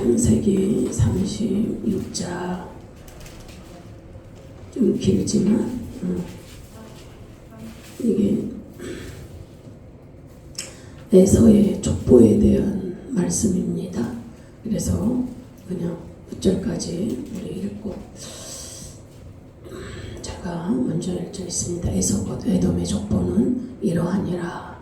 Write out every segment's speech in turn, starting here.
창세기 36장 좀 길지만 이게 에서의 족보에 대한 말씀입니다. 그래서 그냥 9절까지 우리 읽고 제가 먼저 읽겠습니다. 에서 곧 에돔의 족보는 이러하니라.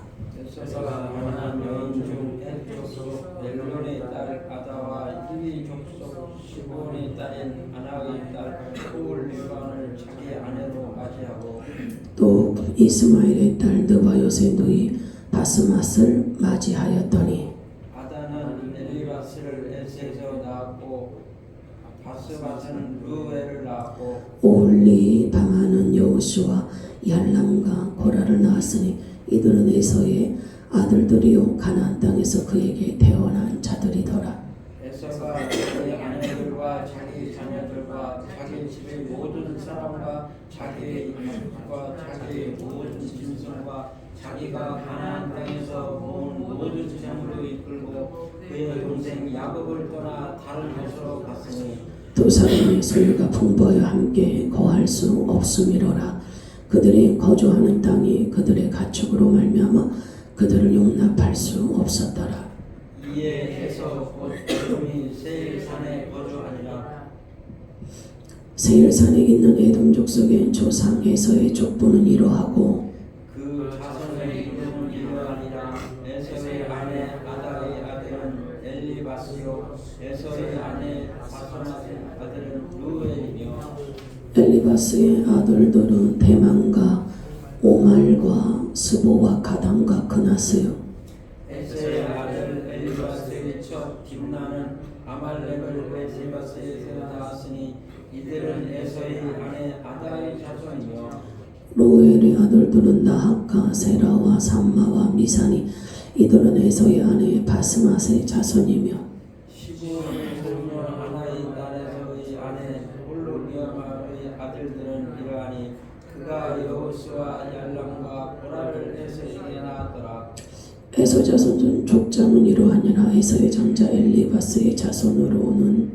에서가 만난 여인 중 헷족속 멜론의 딸 아다와 히위 족속 시몬의 딸인 아나의 딸 후올리반을 자기 아내로 맞이하고 또 이스마엘의 딸 느바요의 누이 바스맛을 맞이하였더니 아다는 엘리바스를 에스에서 낳았고 바스맛은 루엘을 낳았고 오홀리 방하는 여호수와 얄람과 고라를 낳았으니 이들은 에서의 아들들이요 가나안 땅에서 그에게 태어난 자들이더라. 에서가 자기 아내들과 자기 자녀들과 자기 집의 모든 사람과 자기의 이웃과 자기의 모든 짐승과 자기가 가나안 땅에서 모은 모든 재물을 이끌고 그의 동생 야곱을 떠나 다른 곳으로 갔으니 두 사람의 소유가 풍부하여 함께 거할 수 없음이로라. 그들이 거주하는 땅이 그들의 가축으로 말미암아 그들을 용납할 수 없었더라. 이에 에서 곧 에돔이 세일산에 거주하니라. 세일산에 있는 에돔 족속의 조상 에서의 족보는 이러하고 그 자손의 이름은 이러하니라. 에서의 아내 아다의 아들은 엘리바스요 에서의 아내 바스맛의 아들은 루엘이며 엘리바스의 아들들은 대만과 오말과 스보와 가담과 그나스요. 에서의 아들 엘리바스의 첫 딥나는 아말렉을 엘리바스에서 낳았으니 이들은 에서의 아내 아다의 자손이며 로엘의 아들들은 나핫과 세라와 삼마와 미사니 이들은 에서의 아내 바스맛의 자손이며 시부의 소녀 하나의 딸에서의 아내 홀로리아마의 아들들은 이러하니 그가 여호수와 얄람과 보라를 에서에게 낳았더라. 에서 자손 족장은 이러하니라. 에서의 장자 엘리바스의 자손으로는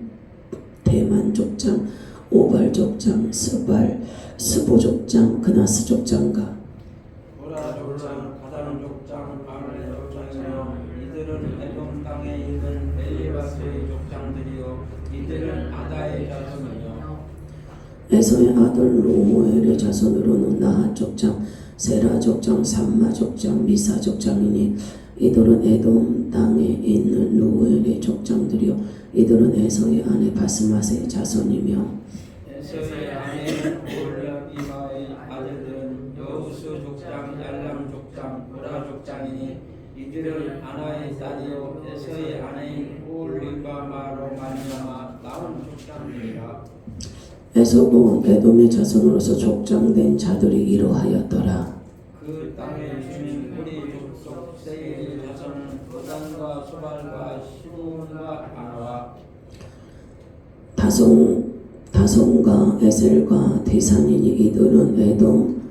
대만 족장, 오발 족장, 스보 족장, 그나스 족장과 보라 족장, 가단 족장, 아멜 족장이며 이들은 에돔 땅에 있는 엘리바스의 족장들이요 이들은 아다의 자손이며 에서의 아들 로무엘의 자손으로는 나핫 족장, 세라 족장, 삼마 족장, 미사 족장이니 이들은 에돔 땅에 있는 루엘의 족장들이요 이들은 에서의 아내 바스맛의 자손이며 에서의 아내는 올리아비마의 아들들은 여우수 족장, 얄람 족장, 보라 족장이니 이들은 아나의 딸이요 에서의 아내인 올리바마로 말미암아 나온 족장들이라. 에서고 에돔의 자손으로서 족장된 자들이 이러하였더라. 그 땅의 주민 우리 족속 세일의 자손은 도단과 소발과 시몬과 아나와 다손과 에셀과 디산이니 이들은 에돔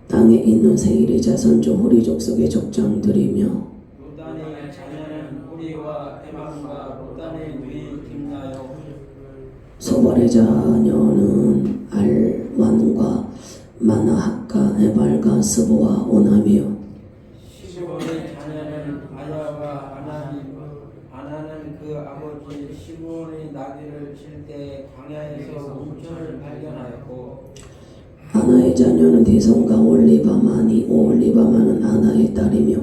땅에 있는 세일의 자손 중 호리 족속의 족장들이며 로단의 자녀는 우리와 에만과 로단의 누이 딥나요 소발의 자녀는 알완과 마나핫과 에발과 스보와 오남이요 시몬의 자녀는 아야와 아나는 그 아버지 시몬의 나귀를 칠 때 광야에서 온천을 발견하였고 아나의 자녀는 디손과 올리바마니 올리바마는 아나의 딸이며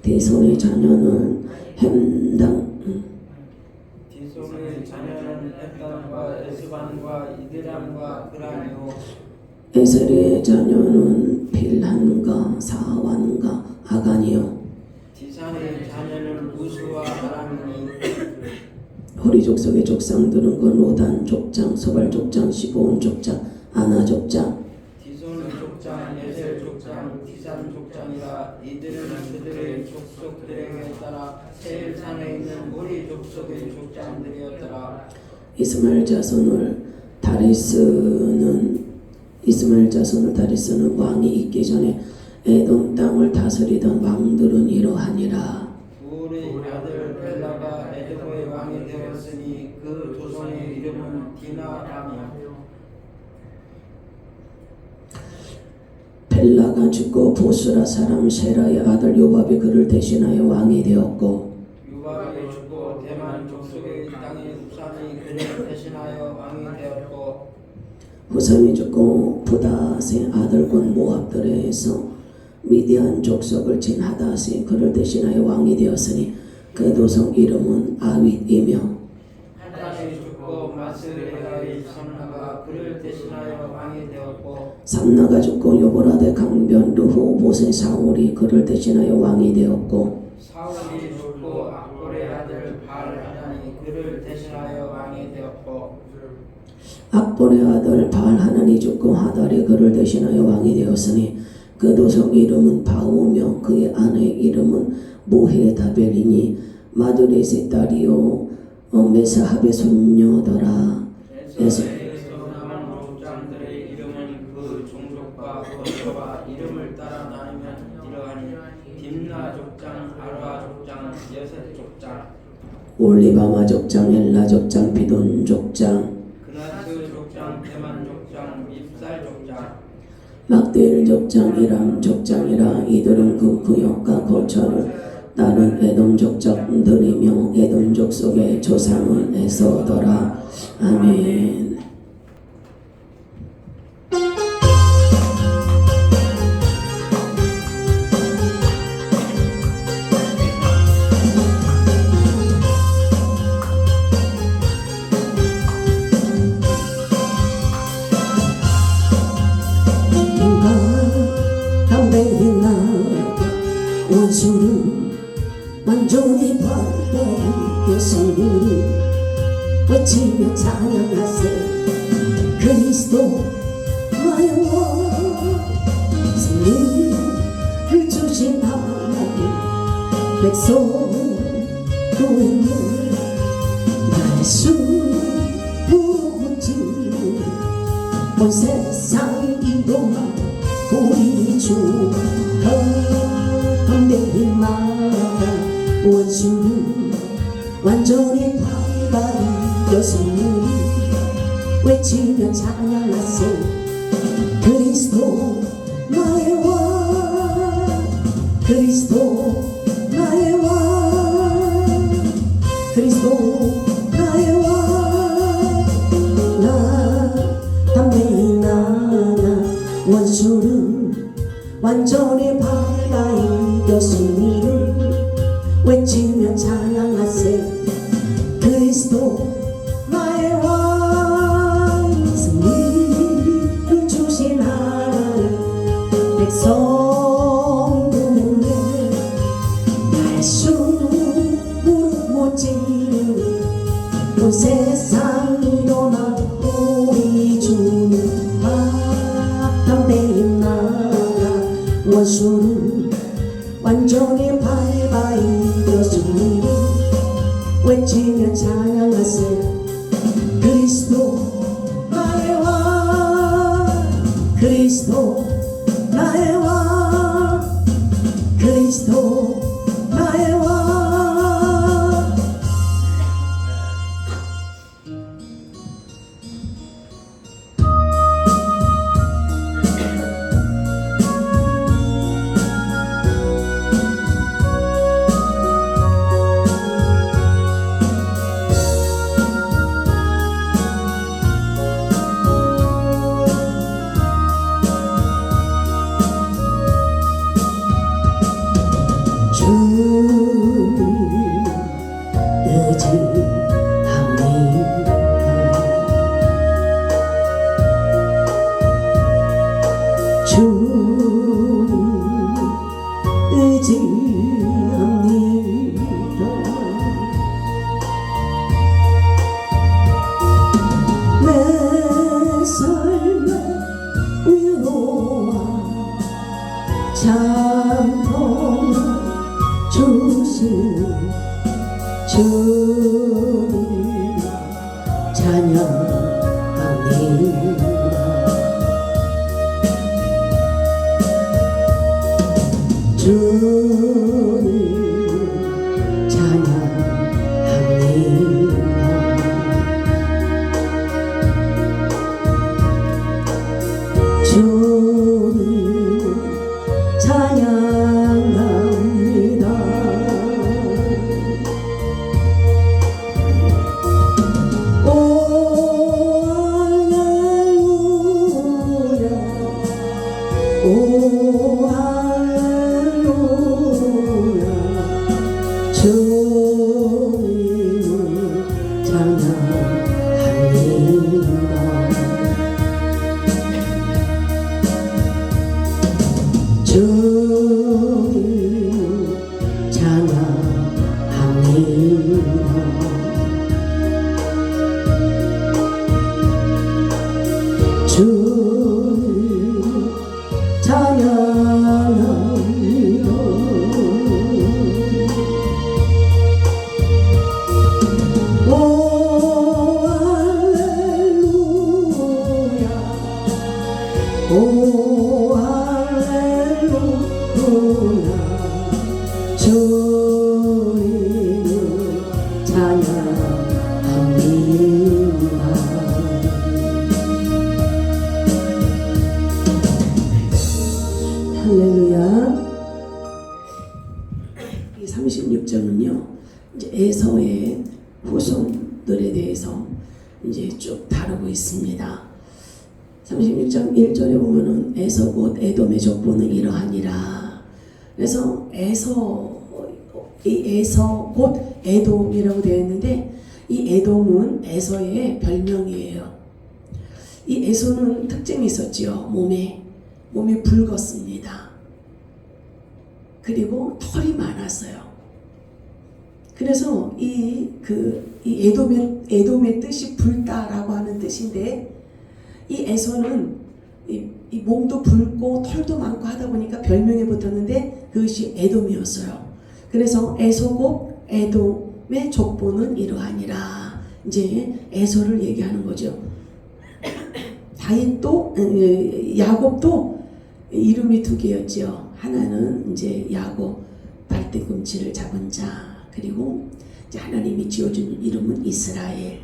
디손의 자녀는 햄당 디손의 자녀는 햇단과 에스반과 이드람과 그라니오 에셀의 자녀는 빌한과 사완과 아간이요 디산의 자녀는 우수와 아람이니 호리 족속의 족상들은 그 로단 족장, 소발 족장, 시보온 족장, 아나 족장 디손 족장, 에셀 족장, 디산 족장이라 이들은 그들의 족속들에게 따라 세일산에 있는 우리 족속의 족장들이었더라. 이스마엘 자손을 다리스는 왕이 있기 전에 에돔 땅을 다스리던 왕들은 이러하니라. 우리 아들 벨라가 에드고의 왕이 되었으니 그 조상의 이름은 디나라며 벨라가 죽고 보스라 사람 세라의 아들 요밥이 그를 대신하여 왕이 되었고 유발이 죽고 대만 족속의 땅의 후삼이 그를 대신하여 왕이 되었고 후삼이 죽고 부닷의 아들군 모압들에서 미디안 족속을 친 하닷이 그를 대신하여 왕이 되었으니 그 도성 이름은 아윗이며 하닷이 죽고 마스레아의 삼나가 그를 대신하여 왕이 되었고 삼나가 죽고 요보라데 강변 르호봇의 사울이 그를 대신하여 왕이 되었고 사울이 죽고 악볼의 아들 바알하나니 그를 대신하여 왕이 되었고 악볼의 아들 바알하나니 죽고 하달이 그를 대신하여 왕이 되었으니 그 도성 이름은 바오며 그의 아내 이름은 모헤다벨이니 마두렛의 딸이요 메사합의 손녀더라. 에서에서 남은 족장들의 이름은 그 종족과 번호와 이름을 따라 나누면 이러하니 딥나 족장, 아라 족장, 여셋 족장, 올리바마 족장, 엘라 족장, 비돈 족장, 그나스 족장, 대만 족장, 밉살 족장, 막대일 족장, 이람 족장이라. 이들은 그 구역과 거처를 따른 에돔 족장들이며 에돔 족속의 조상은 에서더라. 아멘. 담배이 나 원수를 완전히 버린 예수를 외치며 찬양하세. 그리스도 나의 왕 승리를 주신 하나님 백성 구원을 나의 수고지 온 세상 이동한 우리 주 담대히마다 원수를 완전히 발바이었으니 외치며 찬양하세. 그리스도 나의 왕 그리스도 나의 왕 그리스도 나의 왕나 담대히 나가 원수를 완전히 발바이었으니 외치며 찬양하세. 그리스도 나의 왕 승리를 주신 하나님 백성 보는데 나의 수 무릎 못 지르니 온 세상 일어나 우리 주님 담대히 나가 원수를 완전히 발바이었으니 외치며 찬양하세. 그리스도 나의 왕 그리스도 나의 왕 그리스도 나의 왕. 주님 찬양합니다. 주님 찬양합니다. 찬양합니다. 주님 찬양합니다. 주님 찬양합니다. 오 할렐루야 오 할렐루야 주님을 찬양합니다. 할렐루야. 이 36장은요, 이제 에서의 후손들에 대해서 이제 쭉 다루고 있습니다. 36장 1절에 보면은 에서 곧 에돔의 족보는 이러하니라. 그래서 이 에서 곧 에돔이라고 되어 있는데, 이 에돔은 에서의 별명이에요. 이 에서는 특징이 있었지요. 몸이 붉었습니다. 그리고 털이 많았어요. 그래서 이 에돔의 뜻이 붉다라고 하는 뜻인데, 이 에서는 이 몸도 붉고 털도 많고 하다 보니까 별명이 붙었는데 그것이 에돔이었어요. 그래서 에서 곧 에돔의 족보는 이러하니라. 이제 에서를 얘기하는 거죠. 다윗도 야곱도 이름이 두 개였죠. 하나는 이제 야곱, 발뒤꿈치를 잡은 자. 그리고 이제 하나님이 지어준 이름은 이스라엘.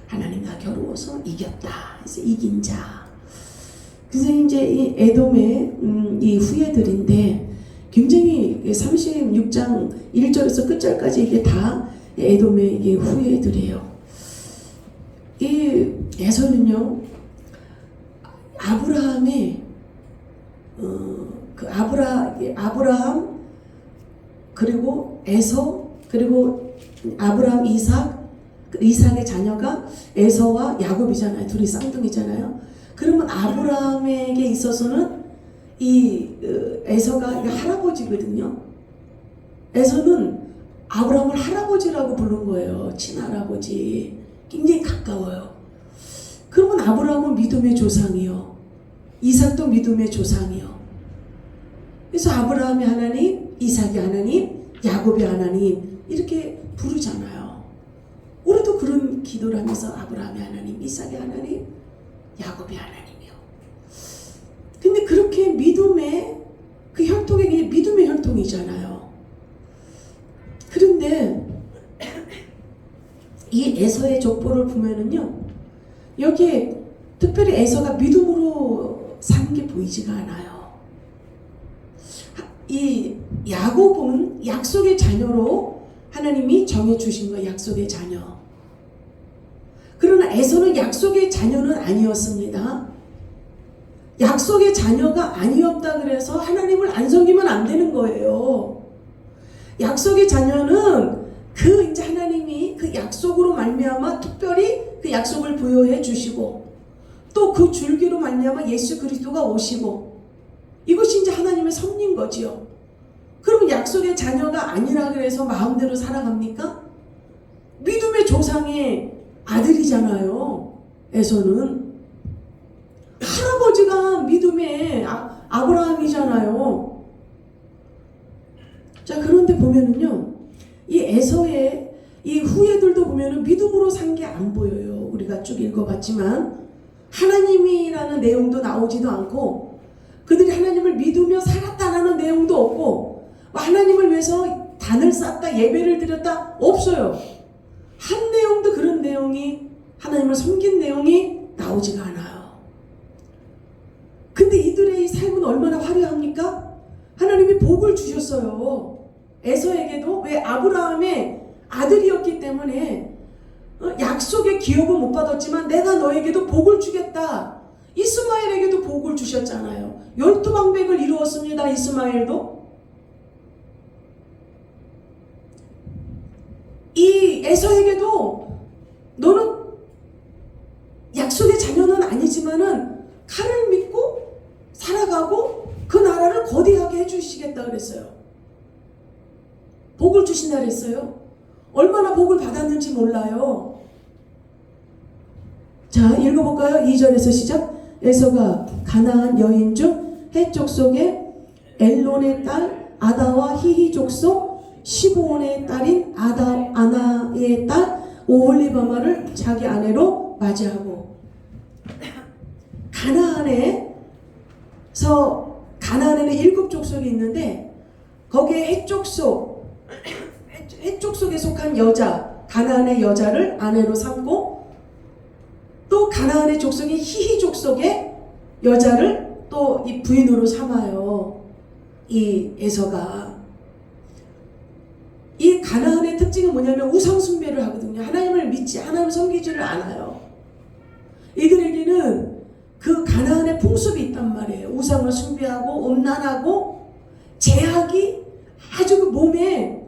하나님과 겨루어서 이겼다. 그래서 이긴 자. 그래서 이제 이 에돔의 이 후예들인데, 굉장히 36장 1절에서 끝절까지 이게 다 에돔의 이게 후예들이에요. 이 에서는요, 아브라함의 아브라함 그리고 에서 그리고 아브라함 이삭의 자녀가 에서와 야곱이잖아요. 둘이 쌍둥이잖아요. 그러면 아브라함에게 있어서는 이 에서가 할아버지거든요. 에서는 아브라함을 할아버지라고 부른 거예요. 친할아버지. 굉장히 가까워요. 그러면 아브라함은 믿음의 조상이요. 이삭도 믿음의 조상이요. 그래서 아브라함의 하나님, 이삭의 하나님, 야곱의 하나님 이렇게 부르잖아요. 우리도 그런 기도를 하면서 아브라함의 하나님, 이삭의 하나님, 야곱의 하나님이요. 근데 그렇게 믿음의 그 혈통이 믿음의 혈통이잖아요. 그런데 이 에서의 족보를 보면은요, 여기에 특별히 에서가 믿음으로 산 게 보이지가 않아요. 이 야곱은 약속의 자녀로 하나님이 정해주신 거예요. 약속의 자녀. 그러나 에서는 약속의 자녀는 아니었습니다. 약속의 자녀가 아니었다 그래서 하나님을 안 섬기면 안 되는 거예요. 약속의 자녀는 이제 하나님이 그 약속으로 말미암아 특별히 그 약속을 부여해 주시고, 또 그 줄기로 말미암아 예수 그리스도가 오시고, 이것이 이제 하나님의 섭리인 거지요. 그러면 약속의 자녀가 아니라 그래서 마음대로 살아갑니까? 믿음의 조상의 아들이잖아요. 에서는 할아버지가 믿음의 아브라함이잖아요. 자, 그런데 보면은요, 이 에서의 이 후예들도 보면은 믿음으로 산 게 안 보여요. 우리가 쭉 읽어봤지만 하나님이라는 내용도 나오지도 않고, 그들이 하나님을 믿으며 살았다라는 내용도 없고, 하나님을 위해서 단을 쌓다, 예배를 드렸다, 없어요. 한 내용도 그런 내용이, 하나님을 섬긴 내용이 나오지가 않아요. 근데 이들의 이 삶은 얼마나 화려합니까? 하나님이 복을 주셨어요. 에서에게도. 왜? 아브라함의 아들이었기 때문에 약속의 기업은 못 받았지만 내가 너에게도 복을 주겠다. 이스마엘에게도 복을 주셨잖아요. 12방백을 이루었습니다. 이스마엘도. 이 에서에게도 아니겠어요? 얼마나 복을 받았는지 몰라요. 자, 읽어볼까요? 2절에서 시작. 에서가 가나안 여인 중 헷 족속의 엘론의 딸 아다와 히히 족속 시브온의 딸인 아나의 딸 오홀리바마를 자기 아내로 맞이하고, 가나안에는 7 족속이 있는데 거기에 헷 족속에 속한 여자, 가나안의 여자를 아내로 삼고, 또 가나안의 족속인 히히 족속의 여자를 또 이 부인으로 삼아요. 이 에서가. 이 가나안의 특징은 뭐냐면 우상 숭배를 하거든요. 하나님을 믿지, 하나님을 섬기지를 않아요. 이들에게는 그 가나안의 풍습이 있단 말이에요. 우상을 숭배하고 음란하고 제약이 아주 그 몸에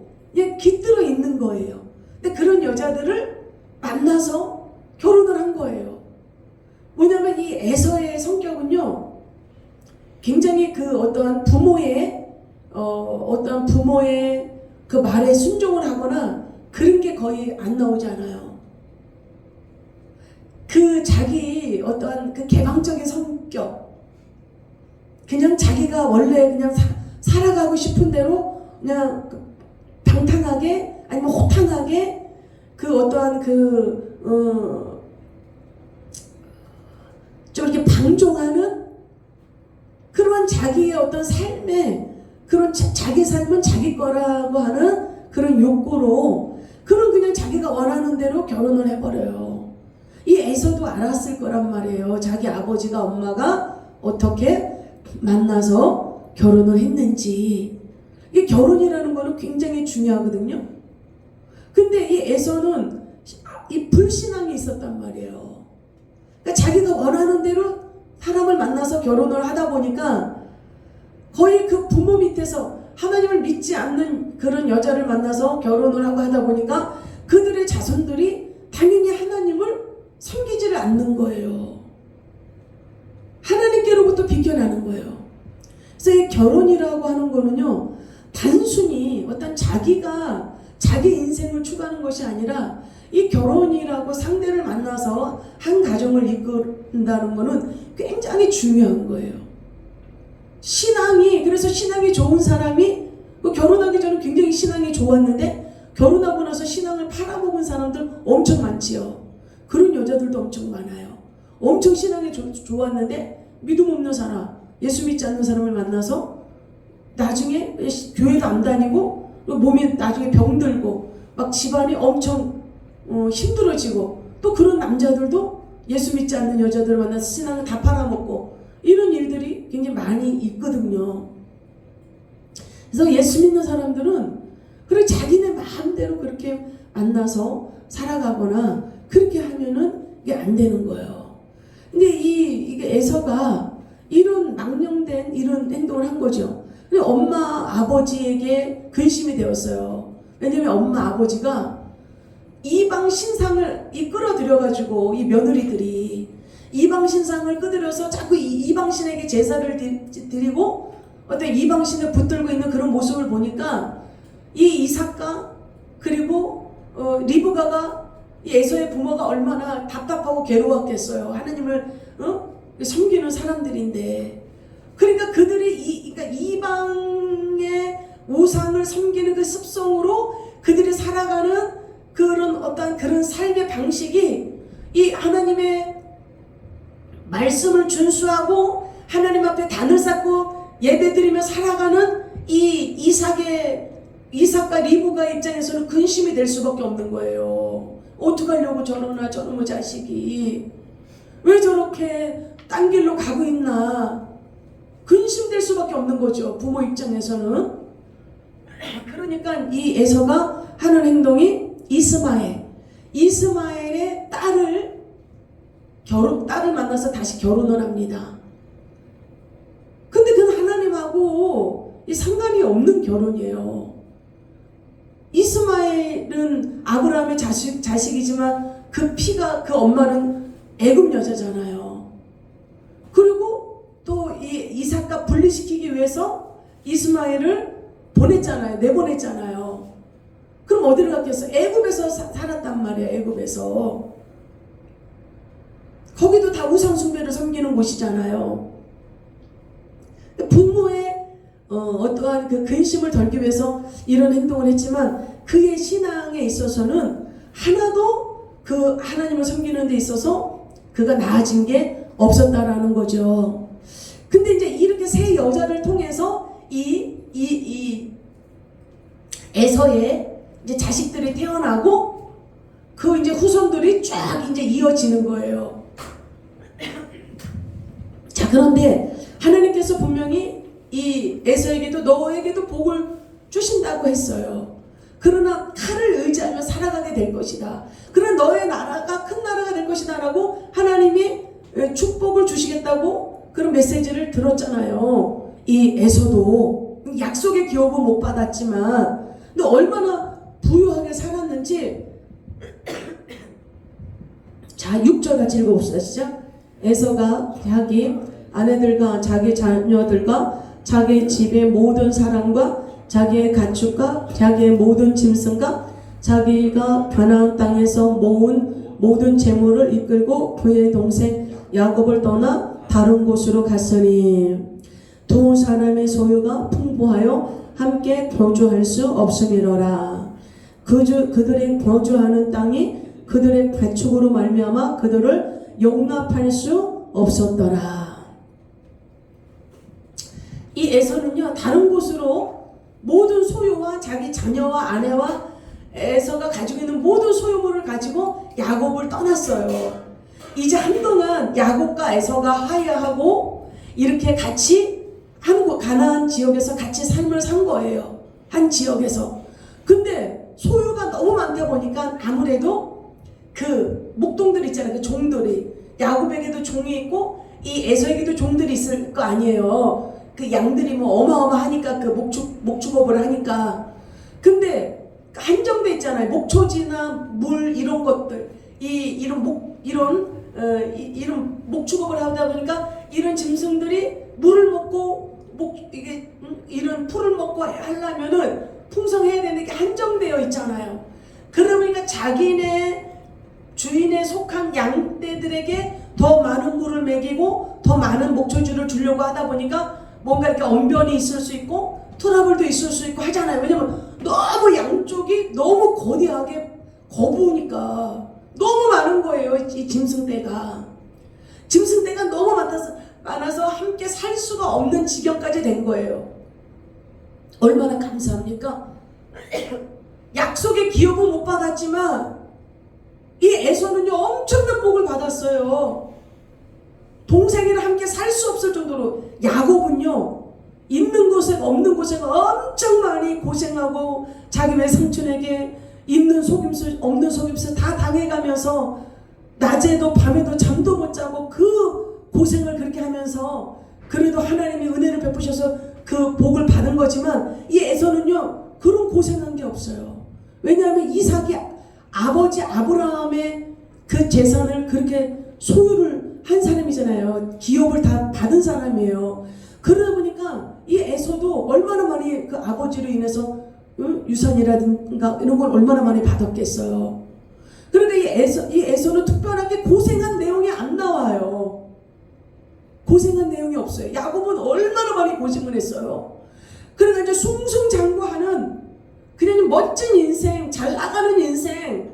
깃들어 있는 거예요. 근데 그런 여자들을 만나서 결혼을 한 거예요. 뭐냐면 이 에서의 성격은요, 굉장히 그 어떠한 부모의 그 말에 순종을 하거나 그런 게 거의 안 나오지 않아요. 그 자기 어떠한 그 개방적인 성격, 그냥 자기가 원래 그냥 살아가고 싶은 대로 그냥 방탕하게 아니면 호탕하게 그 어떠한 좀 이렇게 방종하는 그러한 자기의 어떤 삶에 그런 자기 삶은 자기 거라고 하는 그런 욕구로 그냥 자기가 원하는 대로 결혼을 해버려요. 이 에서도 알았을 거란 말이에요. 자기 아버지가 엄마가 어떻게 만나서 결혼을 했는지. 이 결혼이라는 거는 굉장히 중요하거든요. 근데 이 에서는 이 불신앙이 있었단 말이에요. 그러니까 자기가 원하는 대로 사람을 만나서 결혼을 하다 보니까 거의 그 부모 밑에서 하나님을 믿지 않는 그런 여자를 만나서 결혼을 하고 하다 보니까 그들의 자손들이 당연히 하나님을 섬기지를 않는 거예요. 하나님께로부터 비껴나는 거예요. 그래서 이 결혼이라고 하는 거는요, 단순히 어떤 자기가 자기 인생을 추구하는 것이 아니라 이 결혼이라고 상대를 만나서 한 가정을 이끈다는 거는 굉장히 중요한 거예요. 그래서 신앙이 좋은 사람이 결혼하기 전에 굉장히 신앙이 좋았는데 결혼하고 나서 신앙을 팔아먹은 사람들 엄청 많지요. 그런 여자들도 엄청 많아요. 엄청 신앙이 좋았는데 믿음 없는 사람, 예수 믿지 않는 사람을 만나서 나중에 교회도 안 다니고 몸이 나중에 병들고 막 집안이 엄청 힘들어지고, 또 그런 남자들도 예수 믿지 않는 여자들을 만나서 신앙을 다 팔아먹고 이런 일들이 굉장히 많이 있거든요. 그래서 예수 믿는 사람들은 그래 자기네 마음대로 그렇게 만나서 살아가거나 그렇게 하면은 이게 안 되는 거예요. 근데 이게 에서가 이런 망령된 이런 행동을 한 거죠. 근데 엄마 아버지에게 근심이 되었어요. 왜냐면 엄마 아버지가 이방 신상을 끌어들여가지고 이 며느리들이 이방 신상을 끌어들여서 자꾸 이방 신에게 제사를 드리고 어떤 이방 신을 붙들고 있는 그런 모습을 보니까 이 이삭과 그리고 리브가가 이 에서의 부모가 얼마나 답답하고 괴로웠겠어요. 하나님을 섬기는 사람들인데, 그러니까 그들이 그러니까 이방의 우상을 섬기는 그 습성으로 그들이 살아가는 그런 어떤 그런 삶의 방식이 이 하나님의 말씀을 준수하고 하나님 앞에 단을 쌓고 예배드리며 살아가는 이 이삭과 리브가 입장에서는 근심이 될 수밖에 없는 거예요. 어떡하려고 저놈의 자식이 왜 저렇게 딴 길로 가고 있나, 근심될 수밖에 없는 거죠. 부모 입장에서는. 그러니까 이 에서가 하는 행동이 이스마엘의 딸을 만나서 다시 결혼을 합니다. 근데 그건 하나님하고 상관이 없는 결혼이에요. 이스마엘은 아브라함의 자식이지만 그 피가, 그 엄마는 애굽 여자잖아요. 그리고 또 이 이삭과 분리시키기 위해서 이스마엘을 내보냈잖아요. 그럼 어디를 갔겠어? 애굽에서 살았단 말이야. 애굽에서. 거기도 다 우상 숭배를 섬기는 곳이잖아요. 부모의 어떠한 그 근심을 덜기 위해서 이런 행동을 했지만 그의 신앙에 있어서는 하나도 그 하나님을 섬기는 데 있어서 그가 나아진 게 없었다라는 거죠. 근데 이제 이렇게 세 여자를 통해서 이 에서의 이제 자식들이 태어나고 그 이제 후손들이 쫙 이제 이어지는 거예요. 자, 그런데 하나님께서 분명히 이 에서에게도 너에게도 복을 주신다고 했어요. 그러나 칼을 의지하며 살아가게 될 것이다. 그러나 너의 나라가 큰 나라가 될 것이다 라고 하나님이 축복을 주시겠다고 그런 메시지를 들었잖아요. 이 에서도 약속의 기업은 못 받았지만 근데 얼마나 부유하게 살았는지. 자, 6절 같이 읽어봅시다. 시작. 에서가 자기 아내들과 자기 자녀들과 자기 집의 모든 사람과 자기의 가축과 자기의 모든 짐승과 자기가 가나안 땅에서 모은 모든 재물을 이끌고 그의 동생 야곱을 떠나 다른 곳으로 갔으니 두 사람의 소유가 풍부하여 함께 거주할 수 없음이로라. 그들의 거주하는 땅이 그들의 가축으로 말미암아 그들을 용납할 수 없었더라. 이 에서는요, 다른 곳으로 모든 소유와 자기 자녀와 아내와 에서가 가지고 있는 모든 소유물을 가지고 야곱을 떠났어요. 이제 한동안 야곱과 에서가 화해하고 이렇게 같이 가나안 지역에서 같이 삶을 산 거예요. 한 지역에서. 근데 소유가 너무 많다 보니까 아무래도 그 목동들 있잖아요. 그 종들이. 야곱에게도 종이 있고 이 에서에게도 종들이 있을 거 아니에요. 그 양들이 뭐 어마어마하니까 그 목축업을 하니까. 근데 한정돼 있잖아요. 목초지나 물 이런 것들. 이런 목축업을 하다 보니까 이런 짐승들이 물을 먹고 이런 풀을 먹고 하려면은 풍성해야 되는 게 한정되어 있잖아요. 그러니까 자기네 주인에 속한 양떼들에게 더 많은 물을 먹이고 더 많은 목초지를 주려고 하다 보니까 뭔가 이렇게 언변이 있을 수 있고 트러블도 있을 수 있고 하잖아요. 왜냐면 너무 양쪽이 너무 거대하게 거부니까 너무 많은 거예요. 이 짐승떼가 너무 많아서 함께 살 수가 없는 지경까지 된 거예요. 얼마나 감사합니까? 약속의 기업은 못 받았지만 이 에서는요 엄청난 복을 받았어요. 동생이랑 함께 살 수 없을 정도로. 야곱은요 있는 곳에 없는 곳에 엄청 많이 고생하고 자기 외삼촌에게 있는 속임수 없는 속임수 다 당해가면서 낮에도 밤에도 잠도 못 자고 그 고생을 그렇게 하면서 그래도 하나님이 은혜를 베푸셔서 그 복을 받은 거지만 이 에서는요 그런 고생한 게 없어요. 왜냐하면 이삭이 아버지 아브라함의 그 재산을 그렇게 소유를 한 사람이잖아요. 기업을 다 받은 사람이에요. 그러다 보니까 이 에서도 얼마나 많이 그 아버지로 인해서 유산이라든가 이런 걸 얼마나 많이 받았겠어요. 그런데 이 에서는 특별하게 고생한 내용이 안 나와요. 고생한 내용이 없어요. 야곱은 얼마나 많이 고생을 했어요. 그러니까 이제 숭숭장구하는 그냥 멋진 인생, 잘 나가는 인생,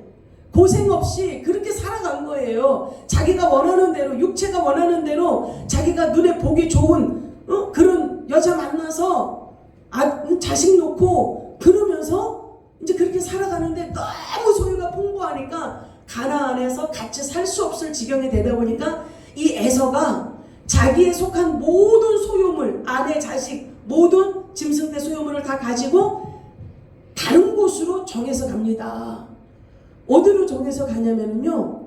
고생 없이 그렇게 살아간 거예요. 자기가 원하는 대로, 육체가 원하는 대로 자기가 눈에 보기 좋은 그런 여자 만나서 자식 놓고 그러면서 이제 그렇게 살아가는데 너무 소유가 풍부하니까 가나안에서 같이 살 수 없을 지경이 되다 보니까 이 에서가 자기에 속한 모든 소유물, 아내, 자식, 모든 짐승대 소유물을 다 가지고 다른 곳으로 정해서 갑니다. 어디로 정해서 가냐면요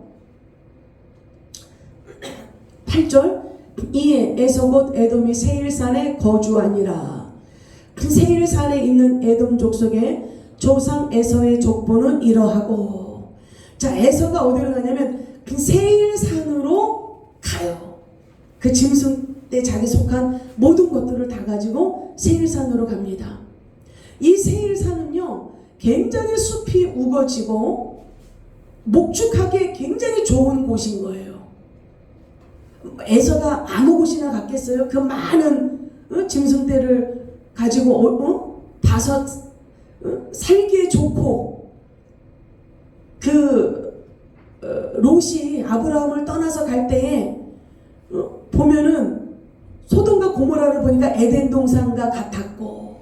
8절 이에 에서 곧 에돔이 세일산에 거주하니라. 그 세일산에 있는 에돔 족속의 조상 에서의 족보는 이러하고. 자, 에서가 어디로 가냐면 그 세일산으로 가요. 그 짐승 때 자기 속한 모든 것들을 다 가지고 세일산으로 갑니다. 이 세일산은요 굉장히 숲이 우거지고 목축하기에 굉장히 좋은 곳인 거예요. 에서가 아무 곳이나 갔겠어요? 그 많은 짐승들을 가지고 다섯 살기에 좋고 롯이 아브라함을 떠나서 갈 때에 보면은 소돔과 고모라를 보니까 에덴 동산과 같았고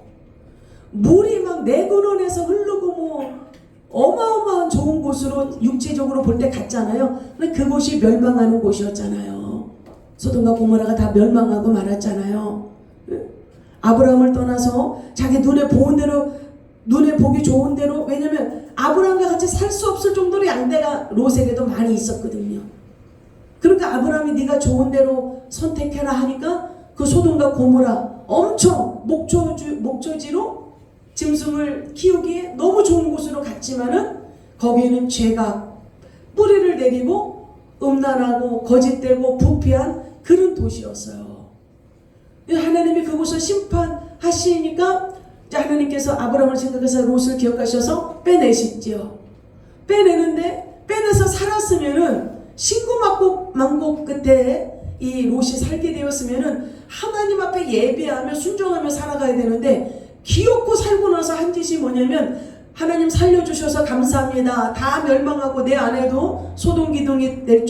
물이 막 네 근원에서 흐르고 뭐 어마어마한 좋은 곳으로 육체적으로 볼 때 갔잖아요. 근데 그곳이 멸망하는 곳이었잖아요. 소돔과 고모라가 다 멸망하고 말았잖아요. 아브라함을 떠나서 자기 눈에 보는 대로, 눈에 보기 좋은 대로, 왜냐면 아브라함과 같이 살 수 없을 정도로 양떼가 롯에게도 많이 있었거든요. 그러니까 아브라함이 네가 좋은 대로 선택해라 하니까 그 소돔과 고모라 엄청 목초지로 짐승을 키우기에 너무 좋은 곳으로 갔지만은 거기에는 죄가 뿌리를 내리고 음란하고 거짓되고 부패한 그런 도시였어요. 하나님이 그곳을 심판하시니까 하나님께서 아브라함을 생각해서 롯을 기억하셔서 빼내시지요. 빼내는데 빼내서 살았으면은 신고망고 끝에 이 롯이 살게 되었으면은 하나님 앞에 예배하며 순종하며 살아가야 되는데 기어코 살고 나서 한 짓이 뭐냐면 하나님 살려주셔서 감사합니다. 다 멸망하고 내 아내도 소동기둥이 될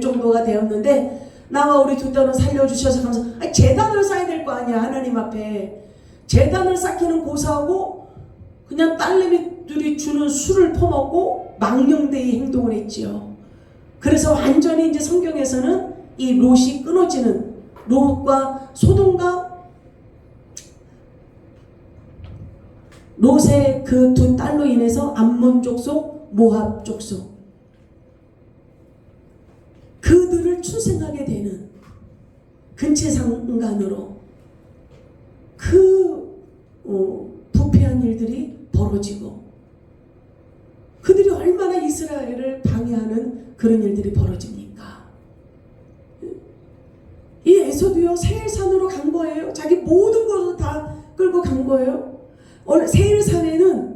정도가 되었는데 나와 우리 두 딸은 살려주셔서 감사합니다. 제단을 쌓아야 될 거 아니야. 하나님 앞에 제단을 쌓기는 고사하고 그냥 딸내미들이 주는 술을 퍼먹고 망령되이 행동을 했지요. 그래서 완전히 이제 성경에서는 이 롯이 끊어지는, 롯과 소돔과 롯의 그 두 딸로 인해서 암몬 족속, 모압 족속 그들을 출생하게 되는 근체상간으로 부패한 일들이 벌어지고 그들이 얼마나 이스라엘을 방해하는 그런 일들이 벌어집니까? 이 에서도요 세일산으로 간 거예요. 자기 모든 것을 다 끌고 간 거예요. 세일산에는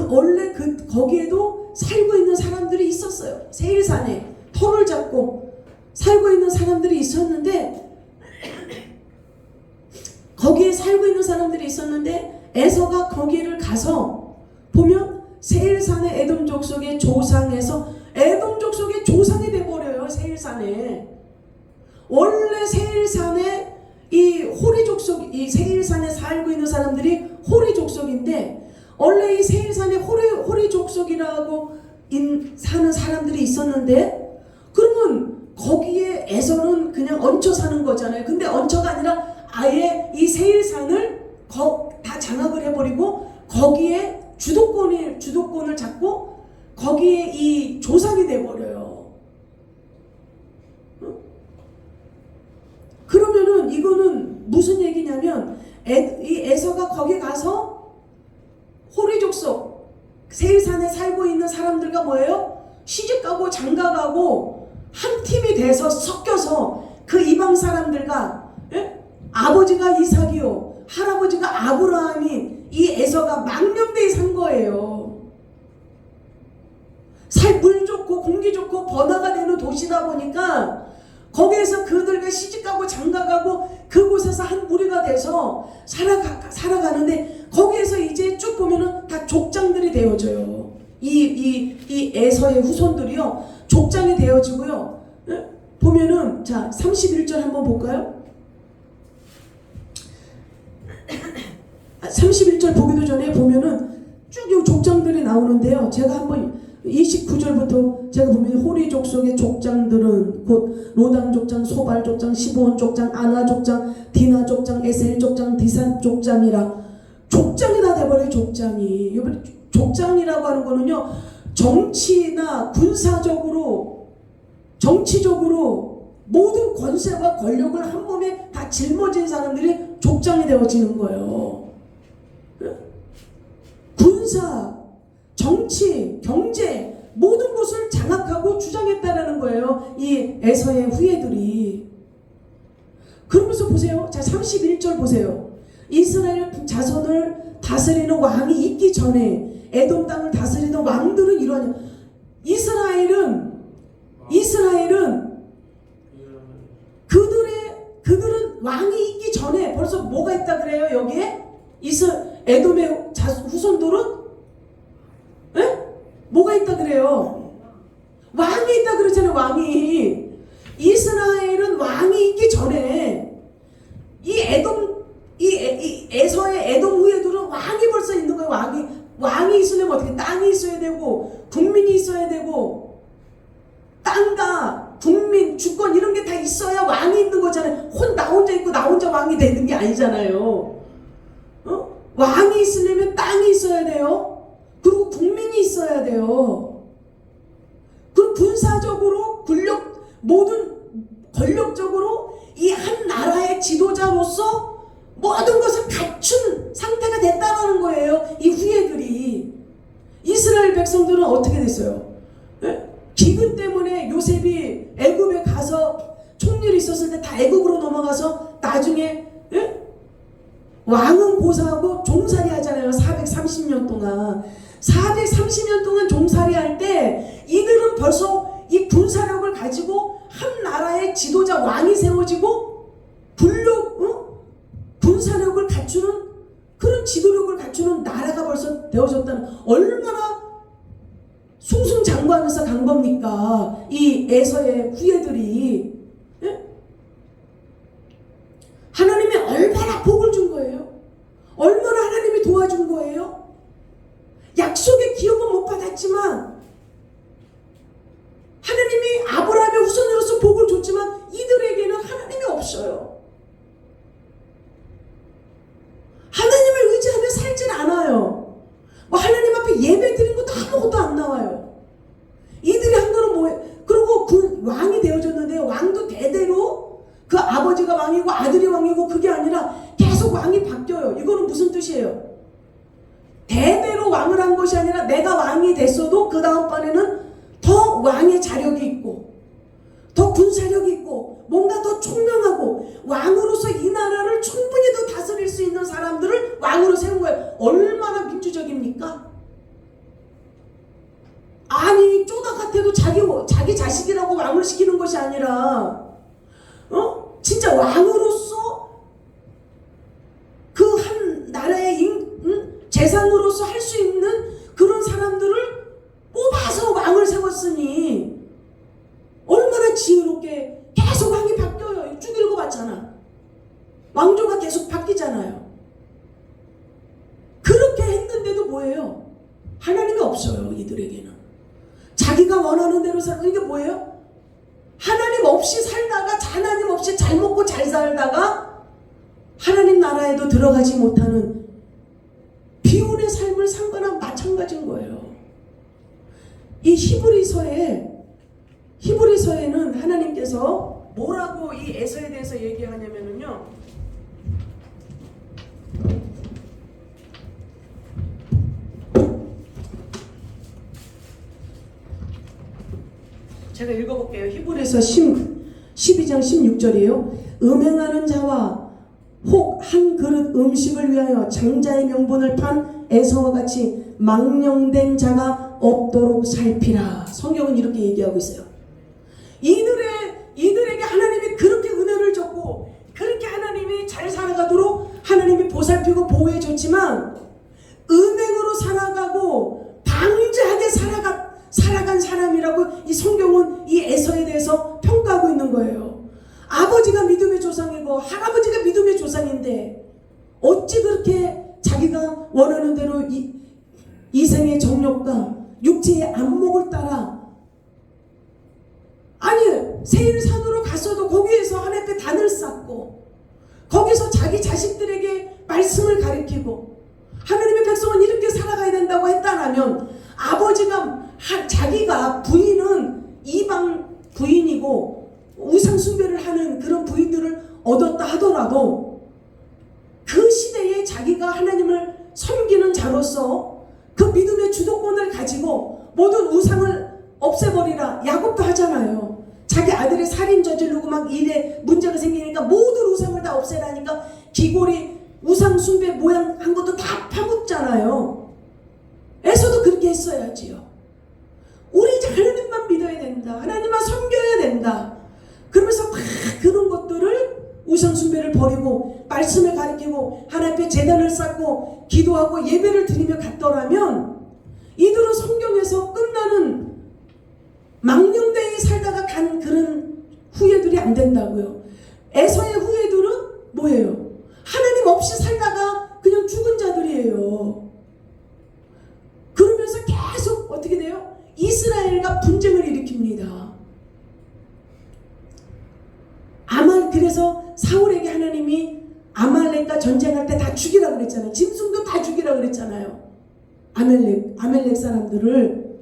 원래 거기에도 살고 있는 사람들이 있었어요. 세일산에 터를 잡고 살고 있는 사람들이 있었는데 거기에 살고 있는 사람들이 있었는데 에서가 거기를 가서 보면 세일산의 에돔 족속의 조상에서 에돔 족속의 조상이 돼버려요. 세일산에 원래 세일산에 이 호리 족속, 이 세일산에 살고 있는 사람들이 호리 족속인데 원래 이 세일산에 호리 족속이라고 사는 사람들이 있었는데 그러면 거기에 에서는 그냥 얹혀 사는 거잖아요. 근데 얹혀가 아니라 아예 이 세일산을 다 장악을 해버리고 거기에 주도권을 잡고 거기에 이 조상이 돼버려요. 그러면은 이거는 무슨 얘기냐면 이 에서가 거기 가서 호리 족속 세일산에 살고 있는 사람들과 뭐예요? 시집가고 장가가고 한 팀이 돼서 섞여서 그 이방 사람들과 아버지가 이삭이요 할아버지가 아브라함인 이 에서가 망령되이 산 거예요. 물 좋고 공기 좋고 번화가 되는 도시다 보니까 거기에서 그들과 시집가고 장가가고 그곳에서 한 무리가 돼서 살아가는데 거기에서 이제 쭉 보면은 다 족장들이 되어져요. 이 에서의 후손들이요 족장이 되어지고요. 보면은 자 31절 한번 볼까요? 31절 보기도 전에 보면은 쭉 이 족장들이 나오는데요. 제가 한번 29절부터 제가 보면 호리 족속의 족장들은 곧 로당 족장, 소발 족장, 시브온 족장, 아나 족장, 디나 족장, 에셀 족장, 디산 족장이라 족장이 다 돼버려요. 족장이. 족장이라고 하는 거는요 정치나 정치적으로 모든 권세와 권력을 한 몸에 다 짊어진 사람들이 족장이 되어지는 거예요. 군사, 정치, 경제 모든 것을 장악하고 주장했다라는 거예요. 이 에서의 후예들이. 그러면서 보세요. 자 31절 보세요. 이스라엘 자손을 다스리는 왕이 있기 전에 에돔 땅을 다스리던 왕들은 이러냐. 이스라엘은 그들은 왕이 있기 전에 벌써 뭐가 있다 그래요? 여기에 에돔의 후손들은 뭐가 있다 그래요? 왕이 있다 그러잖아요. 왕이. 이스라엘은 왕이 있기 전에 이 에서의 에돔 후예들은 왕이 벌써 있는 거예요. 왕이 있으려면 어떻게 땅이 있어야 되고 국민이 있어야 되고 땅과 국민 주권 이런 게 다 있어야 왕이 있는 거잖아요. 나 혼자 있고 나 혼자 왕이 되는 게 아니잖아요. 왕이 있으려면 땅이 있어야 돼요. 그리고 국민이 있어야 돼요. 그리고 군사적으로 모든 권력적으로 이 한 나라의 지도자로서 모든 것을 갖춘 상태가 됐다는 거예요. 이 후예들이. 이스라엘 백성들은 어떻게 됐어요? 기근 때문에 요셉이 애굽에 가서 총리로 있었을 때 다 애굽으로 넘어가서 나중에 왕은 고사하고 종살이 하잖아요. 430년 동안. 430년 동안 종살이 할 때 이들은 벌써 이 군사력을 가지고 한 나라의 지도자 왕이 세워지고 군사력을 갖추는 그런 지도력을 갖추는 나라가 벌써 되어졌다는, 얼마나 숭숭장구하면서 간 겁니까? 이 에서의 후예들이. 하나님이 얼마나 복을 준 거예요? 얼마나 하나님이 도와준 거예요? 약속의 기업은 못 받았지만 하나님이 아브라함의 후손으로서 복을 줬지만 이들에게는 하나님이 없어요. 하나님을 의지하며 살진 않아요. 하나님 앞에 예배 드린 것도 아무것도 안 나와요. 이들이 한 거는 뭐예요? 그리고 왕이 되어졌는데 왕도 대대로 그 아버지가 왕이고 아들이 왕이고 그게 아니라 계속 왕이 바뀌어요. 이거는 무슨 뜻이에요? 대대로 왕을 한 것이 아니라 내가 왕이 됐어도 그 다음번에는 더 왕의 자력이 있고 더 군사력이 있고 뭔가 더 총명하고 왕으로서 이 나라를 충분히 더 다스릴 수 있는 사람들을 왕으로 세운 거예요. 얼마나 민주적입니까? 아니 쪼다 같아도 자기 자식이라고 왕을 시키는 것이 아니라 진짜 왕으로서 그 한 나라의 재상으로서 할 수 있는 그런 사람들을 뽑아서 왕을 세웠으니 얼마나 지혜롭게. 계속 왕이 바뀌어요. 쭉 읽어봤잖아. 왕조가 계속 바뀌잖아요. 그렇게 했는데도 뭐예요? 하나님이 없어요. 이들에게는. 자기가 원하는 대로 살고. 이게 뭐예요? 하나님 없이 살다가, 하나님 없이 잘 먹고 잘 살다가 하나님 나라에도 들어가지 못하는 비운의 삶을 산 거나 마찬가지인 거예요. 이 히브리서에는 하나님께서 뭐라고 이 에서에 대해서 얘기하냐면요. 제가 읽어볼게요. 히브리서 12장 16절이에요. 음행하는 자와 혹 한 그릇 음식을 위하여 장자의 명분을 판 에서와 같이 망령된 자가 없도록 살피라. 성경은 이렇게 얘기하고 있어요. 이들에게 하나님이 그렇게 은혜를 줬고 그렇게 하나님이 잘 살아가도록 하나님이 보살피고 보호해 줬지만 음행으로 살아가고 방자하게 살아간 사람이라고 이 성경은 이 에서에 대해서 평가하고 있는 거예요. 아버지가 믿음의 조상이고 할아버지가 믿음의 조상인데 어찌 그렇게 자기가 원하는 대로 이생의 정욕과 육체의 안목을 따라, 아니 세일산으로 갔어도 거기에서 하나님께 단을 쌓고 거기서 자기 자식들에게 말씀을 가르치고 하나님의 백성은 이렇게 살아가야 된다고 했다라면, 아버지가 자기가 부인은 이방 부인이고 우상 숭배를 하는 그런 부인들을 얻었다 하더라도 그 시대에 자기가 하나님을 섬기는 자로서 그 믿음의 주도권을 가지고 모든 우상을 없애버리라. 야곱도 하잖아요. 자기 아들이 살인 저지르고 막 일에 문제가 생기니까 모든 우상을 다 없애라니까 귀골이 우상 숭배 모양 한 것도 다 파묻잖아요. 에서도 그렇게 했어야지요. 우리 이제 하나님만 믿어야 된다. 하나님만 섬겨야 된다. 그러면서 막 그런 것들을 우상숭배를 버리고 말씀을 가리키고 하나님 앞에 제단을 쌓고 기도하고 예배를 드리며 갔더라면 이들은 성경에서 끝나는 망령되이 살다가 간 그런 후예들이 안 된다고요. 에서의 후예들은 뭐예요? 하나님 없이 살다가 그냥 죽은 자들이에요. 그러면서 계속 어떻게 돼요? 이스라엘과 분쟁을 일으킵니다. 그래서 사울에게 하나님이 아말렉과 전쟁할 때 다 죽이라고 그랬잖아요. 짐승도 다 죽이라고 그랬잖아요. 아멜렉 사람들을.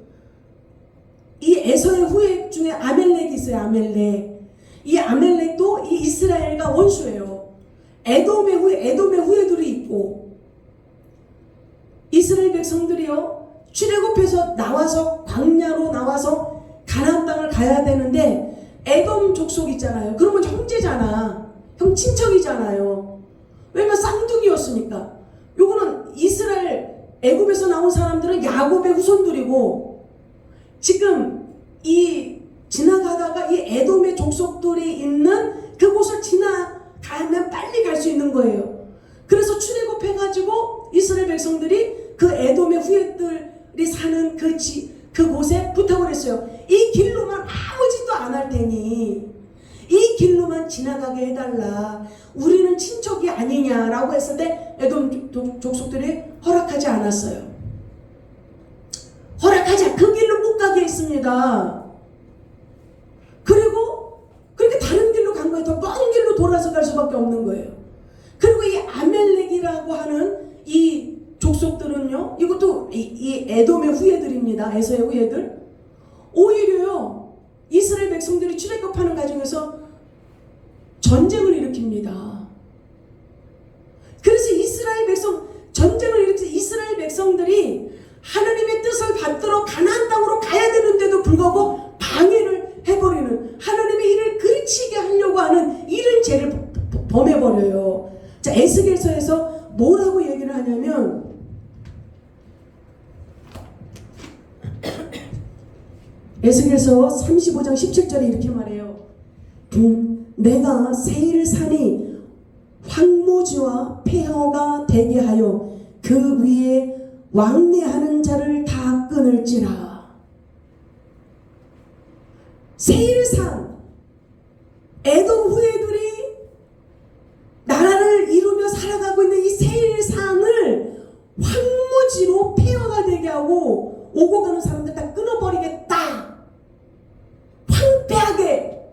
이 에서의 후예 중에 아멜렉이 있어요. 아멜렉. 이 아멜렉도 이 이스라엘과 원수예요. 에돔의 후예들이 있고, 이스라엘 백성들이요 출애굽해서 나와서 광야로 나와서 가나안 땅을 가야 되는데 에돔 족속 있잖아요. 그러면 형제잖아. 형 친척이잖아요. 왜냐면 쌍둥이였으니까. 요거는 이스라엘 애굽에서 나온 사람들은 야곱의 후손들이고, 지금 이 지나가다가 이 에돔의 족속들이 있는 그곳을 지나가면 빨리 갈 수 있는 거예요. 그래서 출애굽해가지고 이스라엘 백성들이 그 에돔의 후예들이 사는 그곳에 부탁을 했어요. 이 길로만 아무 짓도 안 할 테니 이 길로만 지나가게 해달라. 우리는 친척이 아니냐라고 했을 때 에돔 족속들이 허락하지 않았어요. 그 길로 못 가게 했습니다. 그리고 그렇게 다른 길로 간 거예요. 더 먼 길로 돌아서 갈 수밖에 없는 거예요. 그리고 이 아멜렉이라고 하는 이 족속들은요, 이것도 이 에돔의 후예들입니다. 에서의 후예들. 오히려요, 이스라엘 백성들이 출애굽하는 과정에서 전쟁을 일으킵니다. 그래서 전쟁을 일으켜서 이스라엘 백성들이 하나님의 뜻을 받들어 가나안 땅으로 가야 되는데도 불구하고 방해를 해버리는, 하나님의 일을 그르치게 하려고 하는 이런 죄를 범해버려요. 자, 에스겔서에서 뭐라고 얘기를 하냐면, 에스겔서 35장 17절에 이렇게 말해요. 내가 세일산이 황무지와 폐허가 되게 하여 그 위에 왕래하는 자를 다 끊을지라. 세일산, 에돔 후예들이 나라를 이루며 살아가고 있는 이 세일산을 황무지로 폐허가 되게 하고 오고 가는 사람들 다 끊어버리겠다. 황폐하게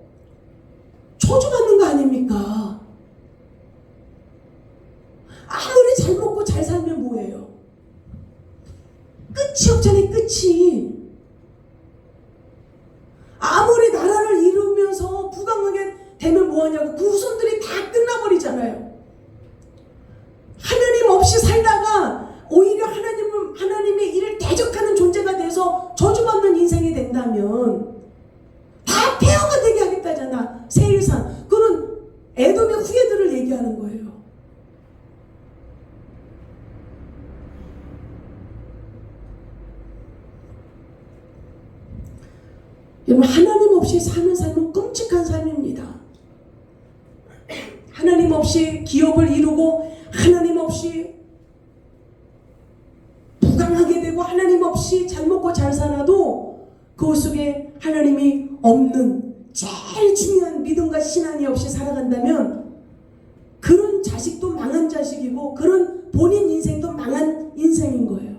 저주받는 거 아닙니까? 아무리 잘 먹고 잘 살면 뭐예요? 끝이 없잖아요. 끝이. 아무리 나라를 이루면서 부강하게 되면 뭐하냐고, 그 후손들이 다 끝나버리잖아요. 하나님 없이 살다가 오히려 하나님의 일을 대적하는 존재가 돼서 저주받는 인생이 된다면 다 폐허가 되게 하겠다잖아. 세일산. 그건 에돔의 후예들을 얘기하는 거예요. 여러분, 하나님 없이 사는 삶은 끔찍한 삶입니다. 하나님 없이 기업을 이루고, 하나님 없이 부강하게 되고, 하나님 없이 잘 먹고 잘 살아도 그 속에 하나님이 없는 제일 중요한 믿음과 신앙이 없이 살아간다면 그런 자식도 망한 자식이고, 그런 본인 인생도 망한 인생인 거예요.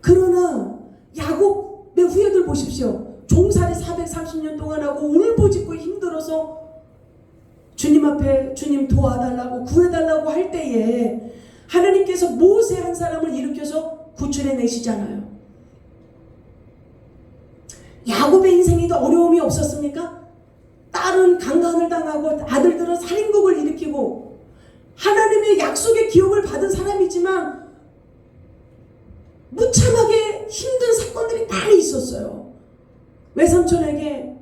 그러나 야곱의 후예들 보십시오. 종살이 430년 동안 하고 울부짖고 힘들어서 주님 앞에 주님 도와달라고 구해달라고 할 때에 하나님께서 모세 한 사람을 일으켜서 구출해 내시잖아요. 야곱의 인생에도 어려움이 없었습니까? 딸은 강간을 당하고 아들들은 살인국을 일으키고 하나님의 약속의 기업을 받은 사람이지만 무참하게 힘든 사건들이 많이 있었어요. 외삼촌에게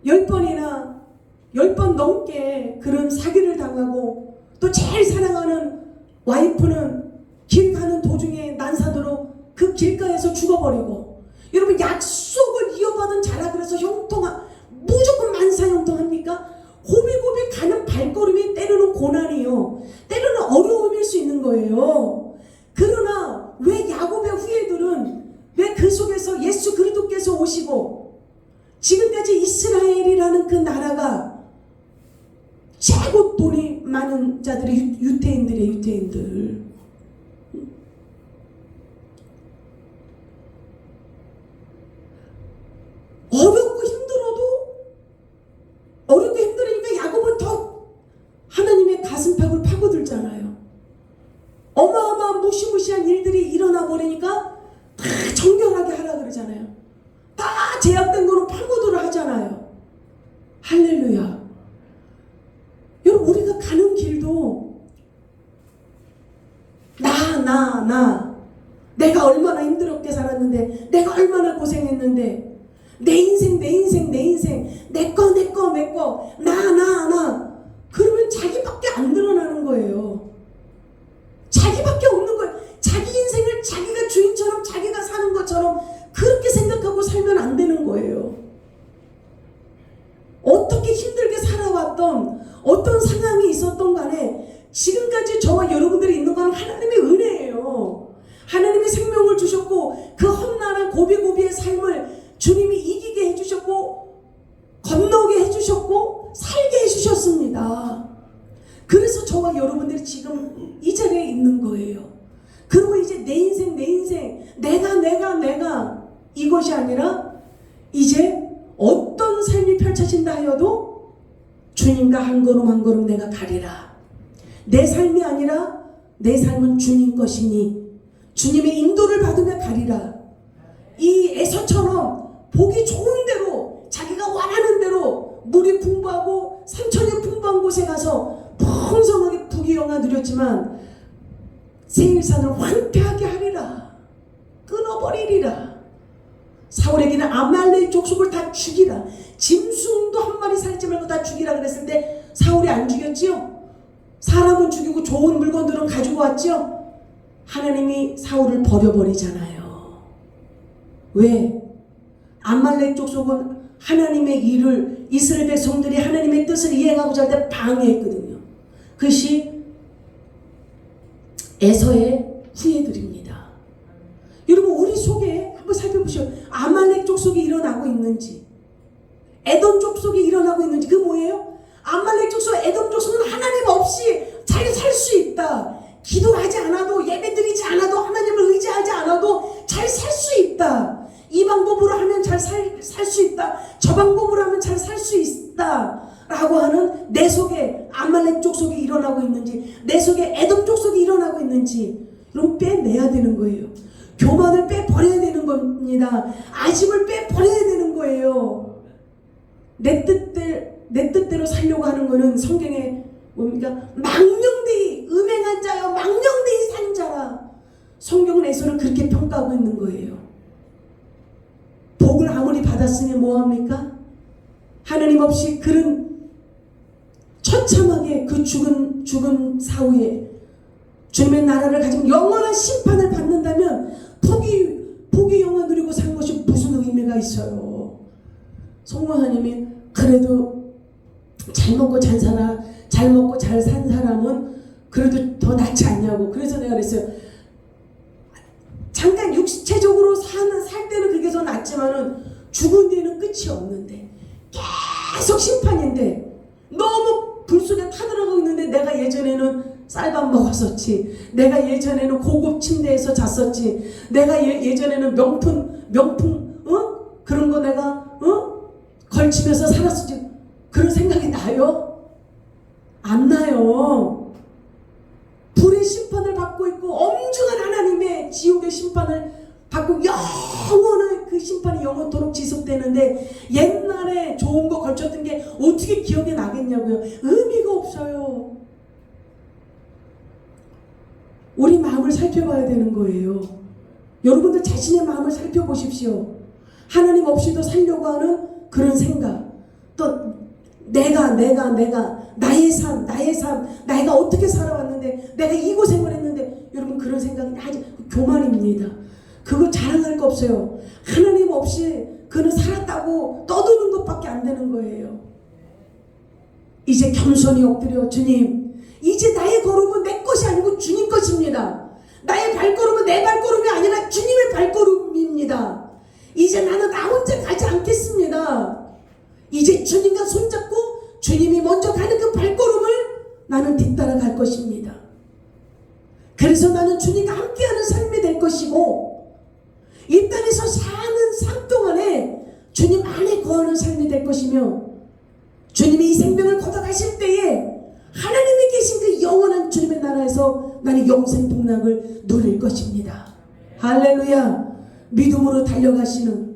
10번 넘게 그런 사기를 당하고, 또 제일 사랑하는 와이프는 길 가는 도중에 난사도로 그 길가에서 죽어버리고, 여러분 약속을 이어받은 자라 그래서 형통한, 무조건 만사형통합니까? 고비고비 가는 발걸음이 때로는 고난이요, 때로는 어려움일 수 있는 거예요. 그러나 왜 야곱의 후예들은 왜 그 속에서 예수 그리스도께서 오시고 지금까지 이스라엘이라는 그 나라가 최고 돈이 많은 자들이 유태인들이에요. 유태인들. 어렵고 힘들으니까 야곱은 더 하나님의 가슴팍을 파고들잖아요. 어마어마한 무시무시한 일들이 일어나 버리니까 다 정결하게 하라 그러잖아요. 다 제약된 거는 파고들어 하잖아요. 할렐루야. 여러분, 우리가 가는 길도 내가 얼마나 힘들었게 살았는데, 내가 얼마나 고생했는데, 내 인생 내 거 나 그러면 자기밖에 안 늘어나는 거예요. 자기밖에 없는 거예요. 자기 인생을 자기가 주인처럼, 자기가 사는 것처럼 그렇게 생각하고 살면 안 되는 거예요. 어떻게 힘들게 살아왔던 어떤 상황이 있었던 간에 지금까지 저와 여러분들이 있는 건 하나님의 은혜예요. 하나님이 생명을 주셨고 그 험난한 고비고비의 삶을 주님이 이기게 해주셨고 건너게 해주셨고 살게 해주셨습니다. 그래서 저와 여러분들이 지금 이 자리에 있는 거예요. 그리고 이제 내 인생 내가 이것이 아니라 이제 어떤 삶이 펼쳐진다 하여도 주님과 한 걸음 내가 가리라. 내 삶이 아니라 내 삶은 주님 것이니 주님의 인도를 받으며 가리라. 이 에서처럼 보기 좋은 대로, 자기가 원하는 대로 물이 풍부하고 산천이 풍부한 곳에 가서 풍성하게 부귀영화 누렸지만 세일산을 황폐하게 하리라. 끊어버리리라. 사울에게는 아말렉 족속을 다 죽이라. 짐승도 한 마리 살지 말고 다 죽이라 그랬을 때 사울이 안 죽였지요? 사람은 죽이고 좋은 물건들은 가지고 왔지요? 하나님이 사울을 버려버리잖아요. 왜? 아말렉 족속은 하나님의 일을, 이스라엘 백성들이 하나님의 뜻을 이행하고자 할 때 방해했거든요. 그것이 에서의 후예들입니다. 여러분, 우리 속에 한번 살펴보시오. 아말렉 족속이 일어나고 있는지, 에돔 족속이 일어나고 있는지. 그 뭐예요? 아말렉 족속, 에돔 족속은 하나님 없이 잘 살 수 있다. 기도하지 않아도, 예배드리지 않아도, 하나님을 의지하지 않아도 잘 살 수 있다. 이 방법으로 하면 잘 살 수 있다. 저 방법으로 하면 잘 살 수 있다. 라고 하는 내 속에 아말렉 족속이 일어나고 있는지, 내 속에 에돔 족속이 일어나고 있는지, 여러분 빼내야 되는 거예요. 교만을 빼버려야 되는 겁니다. 아심을 빼버려야 되는 거예요. 내 뜻대로 살려고 하는 거는 성경에 뭡니까? 망령되이 음행한 자여 망령되이 산 자라. 성경은 에서를 그렇게 평가하고 있는 거예요. 복을 아무리 받았으니 뭐합니까? 하나님 없이 그런 처참하게 그 죽은 사후에 주님의 나라를 가지고 영원한 심판을 받는다면 복이 영원 누리고 산 것이 무슨 의미가 있어요? 성모 하나님이 그래도 잘 먹고 잘 산 사람은 그래도 더 낫지 않냐고. 그래서 내가 그랬어요. 잠깐 육체적으로 살 때는 그게 더 낫지만은 죽은 뒤에는 끝이 없는데 계속 심판인데 너무 불 속에 타들어가고 있는데 내가 예전에는 쌀밥 먹었었지. 내가 예전에는 고급 침대에서 잤었지. 내가 예전에는 명품 그런 거 내가 걸치면서 살았었지. 그런 생각이 나요? 안 나요. 불의 심판을 받고 있고 엄중한 하나님의 지옥의 심판을 받고 영원한 그 심판이 영원토록 지속되는데 옛날에 좋은 거 걸쳤던 게 어떻게 기억에 나겠냐고요. 의미가 없어요. 우리 마음을 살펴봐야 되는 거예요. 여러분들 자신의 마음을 살펴보십시오. 하나님 없이도 살려고 하는 그런 생각, 또 내가 나의 삶 내가 어떻게 살아왔는데 내가 이 고생을 했는데, 여러분 그런 생각이 아주 교만입니다. 그거 자랑할 거 없어요. 하나님 없이 그는 살았다고 떠드는 것밖에 안 되는 거예요. 이제 겸손히 엎드려 주님, 이제 나의 걸음은 내 것이 아니고 주님 것입니다. 나의 발걸음은 내 발걸음이 아니라 주님의 발걸음입니다. 이제 나는 나 혼자 가지 않겠습니다. 이제 주님과 손잡고 주님이 먼저 가는 그 발걸음을 나는 뒤따라 갈 것입니다. 그래서 나는 주님과 함께하는 삶이 될 것이고, 이 땅에서 사는 삶 동안에 주님 안에 거하는 삶이 될 것이며, 주님이 이 생명을 걷어가실 때에 하나님이 계신 그 영원한 주님의 나라에서 나는 영생 복락을 누릴 것입니다. 할렐루야. 믿음으로 달려가시는,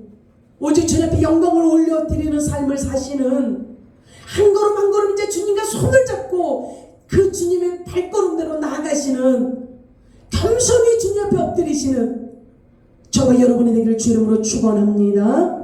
오직 주님 앞에 영광을 올려드리는 삶을 사시는, 한 걸음 한 걸음 이제 주님과 손을 잡고 그 주님의 발걸음대로 나아가시는, 겸손히 주님 앞에 엎드리시는 저와 여러분이 되기를 주 이름으로 축원합니다.